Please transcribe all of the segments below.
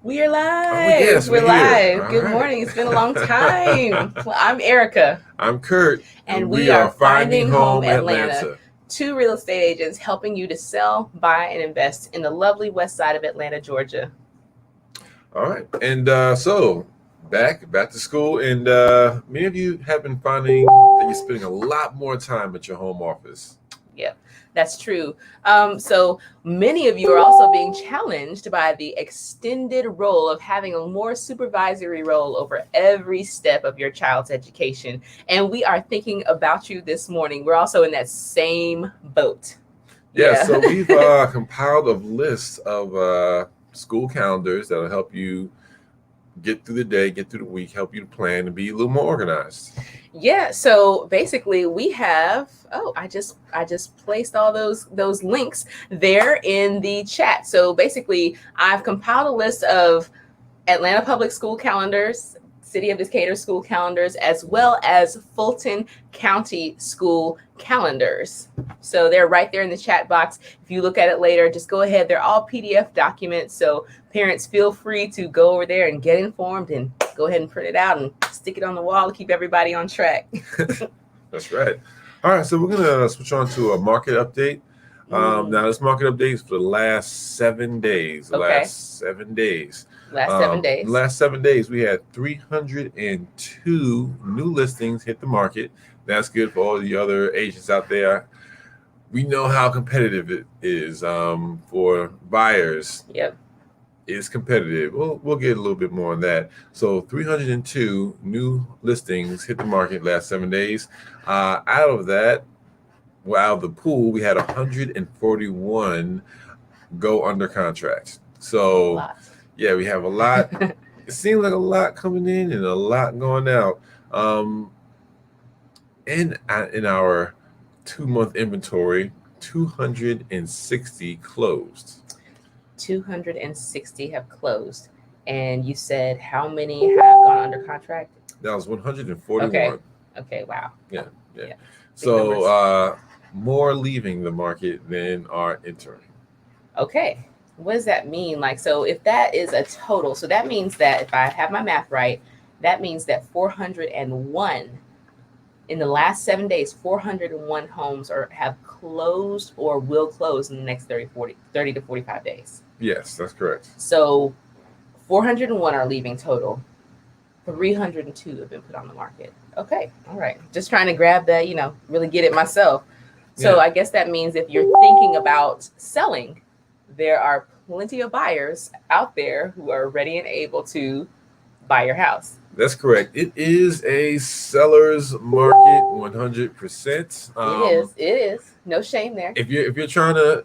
We are Oh, live. yes, We're we're here. live. All Good right. morning. It's been a long time. Well, I'm Erica, I'm Kurt, and and we we are are Finding Finding Home Home Atlanta, Atlanta. two real estate agents helping you to sell, buy, and invest in the lovely west side of Atlanta, Georgia. All right. And so, back to school. And many of you have been finding that you're spending a lot more time at your home office. Yep, that's true. So many of you are also being challenged by the extended role of having a more supervisory role over every step of your child's education. And we are thinking about you this morning. We're also in that same boat. Yeah, Yeah. so we've compiled a list of school calendars that'll help you get through the day, get through the week, help you to plan and be a little more organized. Yeah, so basically we have I just placed all those links there in the chat. So basically I've compiled a list of Atlanta Public School calendars, City of Decatur school calendars, as well as Fulton County school calendars. So they're right there in the chat box. If you look at it later, just go ahead. They're all PDF documents. So parents, feel free to go over there and get informed and go ahead and print it out and stick it on the wall to keep everybody on track. That's right. All right, so we're going to switch on to a market update. Now, this market update is for the last 7 days. Okay. Last 7 days. Last 7 days. The last 7 days, we had 302 new listings hit the market. That's good for all the other agents out there. We know how competitive it is for buyers. Yep. It's competitive. We'll get a little bit more on that. So 302 new listings hit the market last 7 days. Out of that, out of the pool, we had 141 go under contract. So yeah, we have a lot. It seems like a lot coming in and a lot going out. In our 2-month inventory, 260 closed. 260 have closed. And you said how many have gone under contract? That was 141. Okay, wow. Yeah. So more leaving the market than are entering. Okay. What does that mean? Like, so if that is a total, so that means that if I have my math right, that means that 401 in the last 7 days, 401 homes have closed or will close in the next 30 to 45 days. Yes, that's correct. So 401 are leaving total. 302 have been put on the market. Okay. All right. Just trying to grab that, really get it myself. So I guess that means if you're thinking about selling, there are plenty of buyers out there who are ready and able to buy your house. That's correct. It is a seller's market, 100%. It is. No shame there. If you're trying to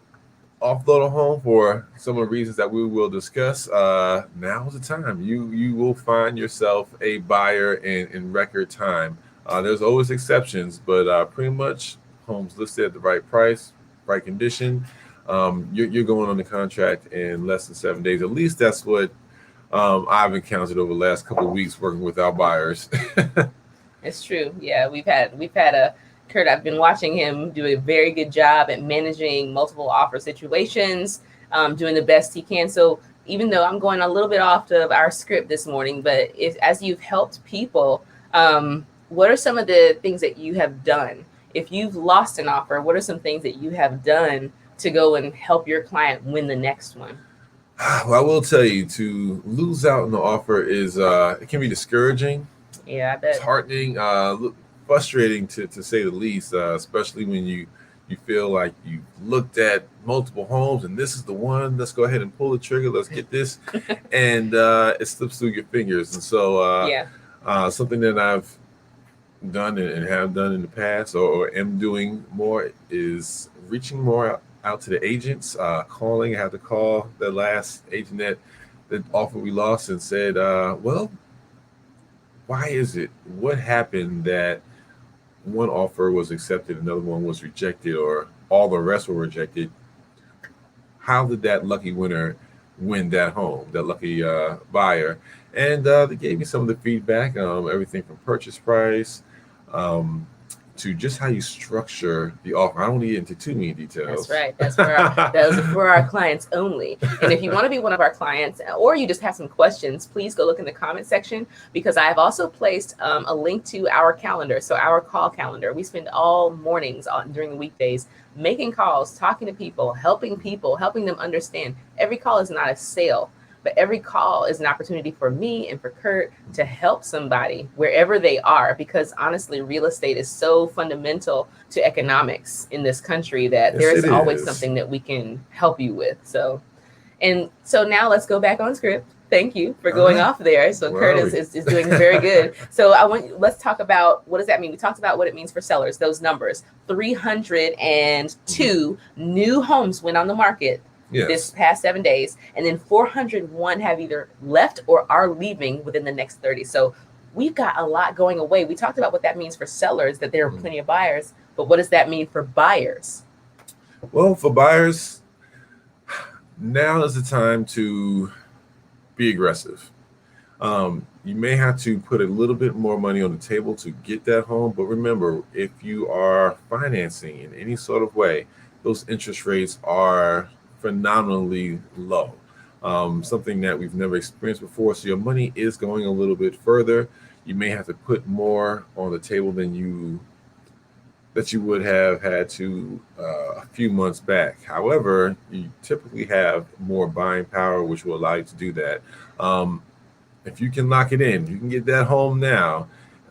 offload a home for some of the reasons that we will discuss, now's the time. You will find yourself a buyer in record time. There's always exceptions, but pretty much homes listed at the right price, right condition, you're going on the contract in less than 7 days. At least that's what I've encountered over the last couple of weeks working with our buyers. It's true. Yeah, we've had Kurt, I've been watching him do a very good job at managing multiple offer situations, doing the best he can. So even though I'm going a little bit off of our script this morning, but as you've helped people, what are some of the things that you have done? If you've lost an offer, what are some things that you have done to go and help your client win the next one? Well, I will tell you, to lose out on the offer is it can be discouraging. Yeah, I bet. It's heartening, frustrating to say the least, especially when you feel like you looked at multiple homes and this is the one. Let's go ahead and pull the trigger. Let's get this, and it slips through your fingers. And so, something that I've done and have done in the past, or am doing more, is reaching more out to the agents, calling. I had to call the last agent that offer we lost and said, well, why is it? What happened that one offer was accepted, another one was rejected, or all the rest were rejected? How did that lucky winner win that home, that lucky buyer? And they gave me some of the feedback, everything from purchase price to just how you structure the offer. I don't want to get into too many details. That's right. Those are for our clients only. And if you want to be one of our clients, or you just have some questions, please go look in the comment section, because I have also placed a link to our calendar. So our call calendar, we spend all mornings during the weekdays making calls, talking to people, helping them understand. Every call is not a sale, but every call is an opportunity for me and for Kurt to help somebody wherever they are, because honestly, real estate is so fundamental to economics in this country that Yes, there's it always is. something that we can help you with. So now let's go back on script. Thank you for going off there. So Where Kurt are we? is doing very good. So let's talk about, what does that mean? We talked about what it means for sellers, those numbers. 302 new homes went on the market Yes. this past 7 days, and then 401 have either left or are leaving within the next 30. So we've got a lot going away. We talked about what that means for sellers, that there are plenty of buyers, but what does that mean for buyers? Well, for buyers, now is the time to be aggressive. You may have to put a little bit more money on the table to get that home, but remember, if you are financing in any sort of way, those interest rates are phenomenally low. Something that we've never experienced before. So your money is going a little bit further. You may have to put more on the table than you would have had to a few months back. However, you typically have more buying power, which will allow you to do that. If you can lock it in, you can get that home now.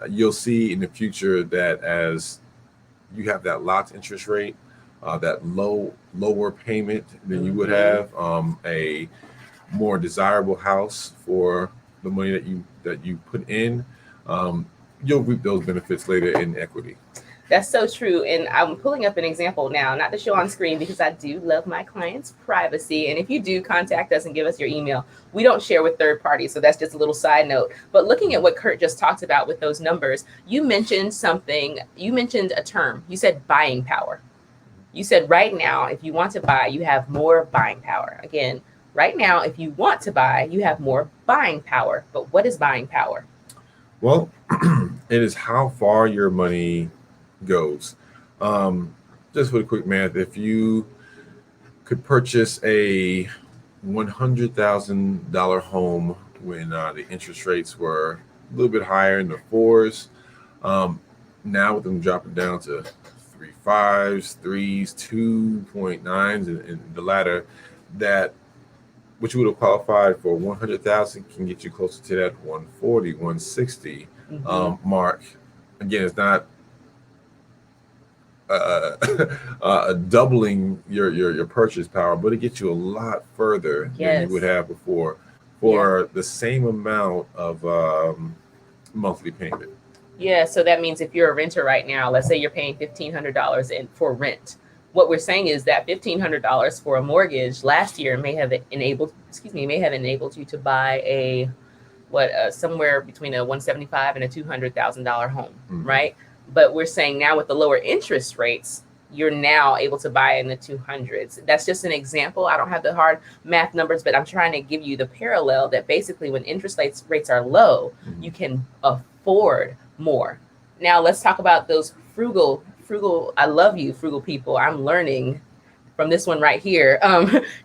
You'll see in the future that as you have that locked interest rate, that lower payment than you would have, a more desirable house for the money that you put in, you'll reap those benefits later in equity. That's so true. And I'm pulling up an example now, not to show on screen, because I do love my clients' privacy. And if you do contact us and give us your email, we don't share with third parties. So that's just a little side note. But looking at what Kurt just talked about with those numbers, you mentioned a term. You said buying power. You said right now, if you want to buy, you have more buying power. Again, right now, if you want to buy, you have more buying power. But what is buying power? Well, it is how far your money goes. Just for the quick math, if you could purchase a $100,000 home when the interest rates were a little bit higher in the fours, now with them dropping down to 3.5s, 3s, 2.9s, and the latter, that which would have qualified for 100,000 can get you closer to that 140, 160 mark. Again, it's not doubling your purchase power, but it gets you a lot further than you would have before for the same amount of monthly payment. Yeah, so that means if you're a renter right now, let's say you're paying $1,500 for rent. What we're saying is that $1,500 for a mortgage last year may have enabled you to buy somewhere between a $175,000 and a $200,000 home, right? But we're saying now with the lower interest rates, you're now able to buy in the 200s. That's just an example. I don't have the hard math numbers, but I'm trying to give you the parallel that basically when interest rates are low, you can afford more. Now let's talk about those frugal, I love you, frugal people. I'm learning from this one right here.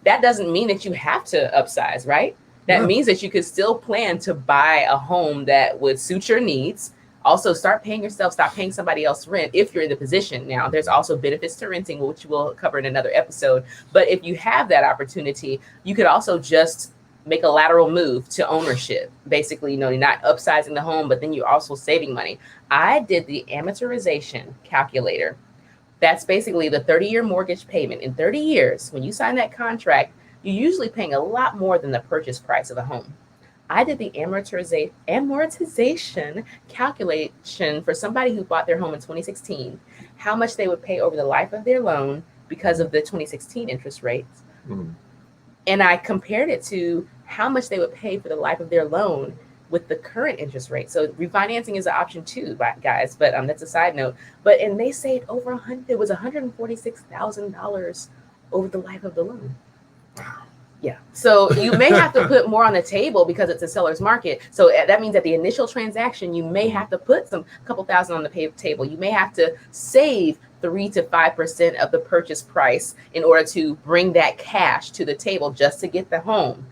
That doesn't mean that you have to upsize, right? That means that you could still plan to buy a home that would suit your needs. Also, start paying yourself, stop paying somebody else rent if you're in the position. Now, there's also benefits to renting, which we'll cover in another episode. But if you have that opportunity, you could also just make a lateral move to ownership. Basically, you're not upsizing the home, but then you're also saving money. I did the amortization calculator. That's basically the 30-year mortgage payment. In 30 years, when you sign that contract, you're usually paying a lot more than the purchase price of a home. I did the amortization calculation for somebody who bought their home in 2016, how much they would pay over the life of their loan because of the 2016 interest rates. And I compared it to how much they would pay for the life of their loan with the current interest rate. So refinancing is an option too, guys, but that's a side note. And they saved it was $146,000 over the life of the loan. Wow. Yeah. So you may have to put more on the table because it's a seller's market. So that means at the initial transaction, you may have to put a couple thousand on the table. You may have to save 3 to 5% of the purchase price in order to bring that cash to the table just to get the home.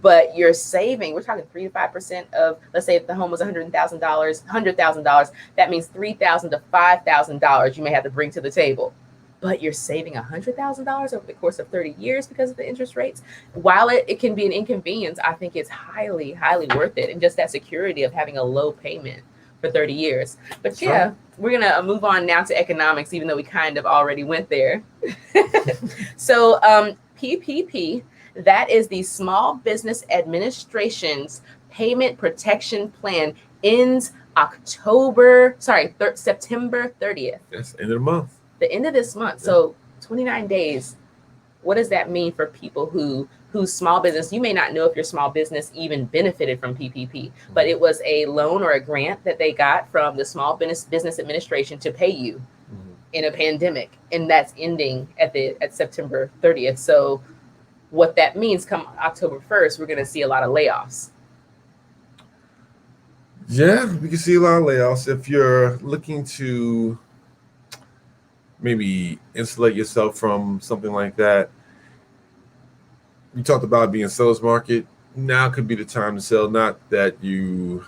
But you're saving, we're talking 3 to 5% of, let's say if the home was $100,000, that means $3,000 to $5,000 you may have to bring to the table. But you're saving $100,000 over the course of 30 years because of the interest rates. While it can be an inconvenience, I think it's highly, highly worth it. And just that security of having a low payment for 30 years. But That's yeah, right. we're going to move on now to economics, even though we kind of already went there. So PPP, that is the Small Business Administration's Payment Protection Plan, ends September 30th. Yes, end of the month. The end of this month. So 29 days. What does that mean for people whose small business, you may not know if your small business even benefited from PPP, but it was a loan or a grant that they got from the Small Business Administration to pay you in a pandemic, and that's ending at September 30th. So what that means, come October 1st, we're going to see a lot of layoffs. Yeah, we can see a lot of layoffs. If you're looking to maybe insulate yourself from something like that, you talked about being seller's market. Now could be the time to sell. Not that you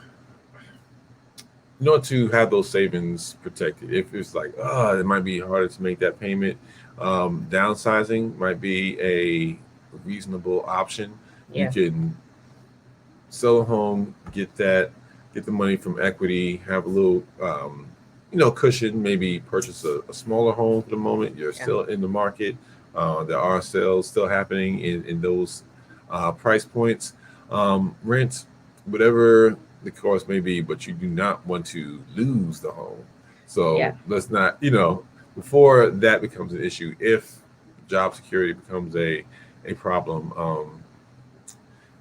want to have those savings protected. If it's like, it might be harder to make that payment, downsizing might be a reasonable option. Yeah. You can sell a home, get the money from equity, have a little cushion, maybe purchase a smaller home for the moment. You're still in the market. There are sales still happening in those price points. Rent, whatever the cost may be, but you do not want to lose the home. So let's not, before that becomes an issue, if job security becomes a problem,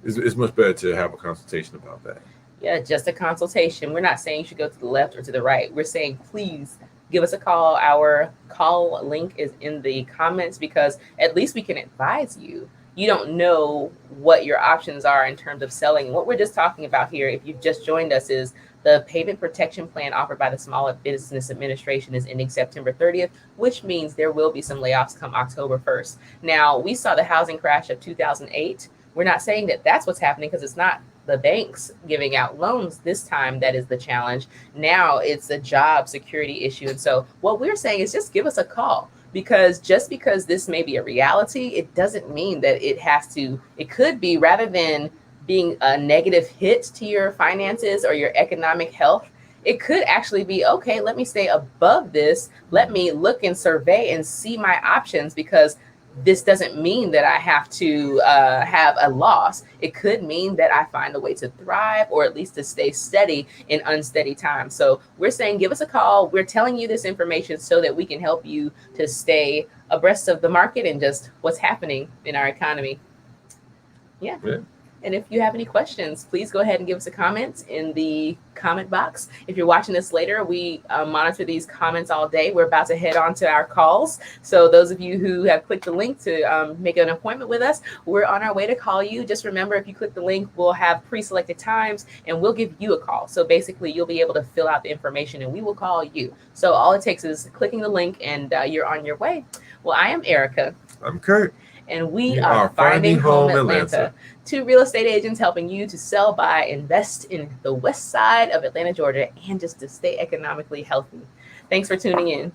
it's much better to have a consultation about that. Yeah, just a consultation. We're not saying you should go to the left or to the right. We're saying, please give us a call. Our call link is in the comments because at least we can advise you. You don't know what your options are in terms of selling. What we're just talking about here, if you've just joined us, is the payment protection plan offered by the Small Business Administration is ending September 30th, which means there will be some layoffs come October 1st. Now, we saw the housing crash of 2008. We're not saying that that's what's happening because it's not the banks giving out loans this time that is the challenge. Now it's a job security issue. And so what we're saying is just give us a call, because just because this may be a reality, it doesn't mean that it could be, rather than being a negative hit to your finances or your economic health, it could actually be, okay, let me stay above this. Let me look and survey and see my options, because this doesn't mean that I have to have a loss. It could mean that I find a way to thrive, or at least to stay steady in unsteady times. So we're saying, give us a call. We're telling you this information so that we can help you to stay abreast of the market and just what's happening in our economy. Yeah. And if you have any questions, please go ahead and give us a comment in the comment box. If you're watching this later, we monitor these comments all day. We're about to head on to our calls. So those of you who have clicked the link to make an appointment with us, we're on our way to call you. Just remember, if you click the link, we'll have pre-selected times and we'll give you a call. So basically, you'll be able to fill out the information and we will call you. So all it takes is clicking the link and you're on your way. Well, I am Erica. I'm Kurt. And we are Finding Home Atlanta. Two real estate agents helping you to sell, buy, invest in the west side of Atlanta, Georgia, and just to stay economically healthy. Thanks for tuning in.